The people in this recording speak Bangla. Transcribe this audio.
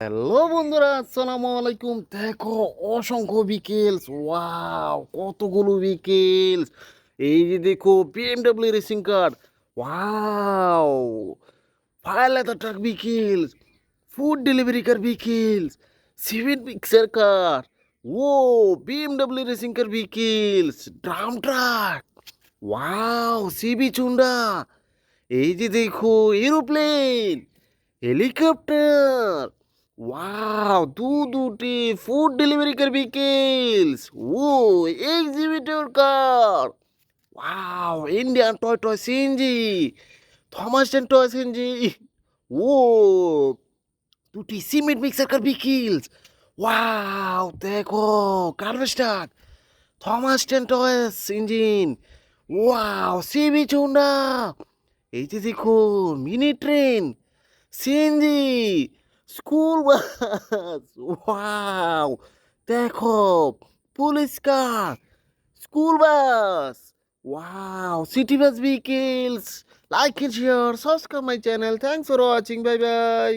হ্যালো বন্ধুরা, আসসালামু আলাইকুম। দেখো, অসংখ্য বিকেলস, ওয়াও, কতগুলো বিকেলস। এই যে দেখো, BMW racing car, wow, fire ladder truck vehicles, food delivery car vehicles, সিভিট পিক্সার কার, ও BMW racing car vehicles, drum truck, wow, সিবি চুন্ডা। এই যে দেখো, এরোপ্লেন, হেলিকপ্টার, ওয়াও, দুটি ফুড ডেলিভারি কার ভেহিকলস, ও exhibitor car, wow, Indian toy toy CNG, Thomas toy CNG, ও দুটি cement mixer car vehicles, wow, দেখো, garbage truck, Thomas toys engine, wow, সিবি চুন্ডা। এই যে দেখুন, mini train, CNG, school bus, wow, দেখো, police car, school bus, wow, city bus vehicles. Like and share, subscribe my channel. Thanks for watching, bye by.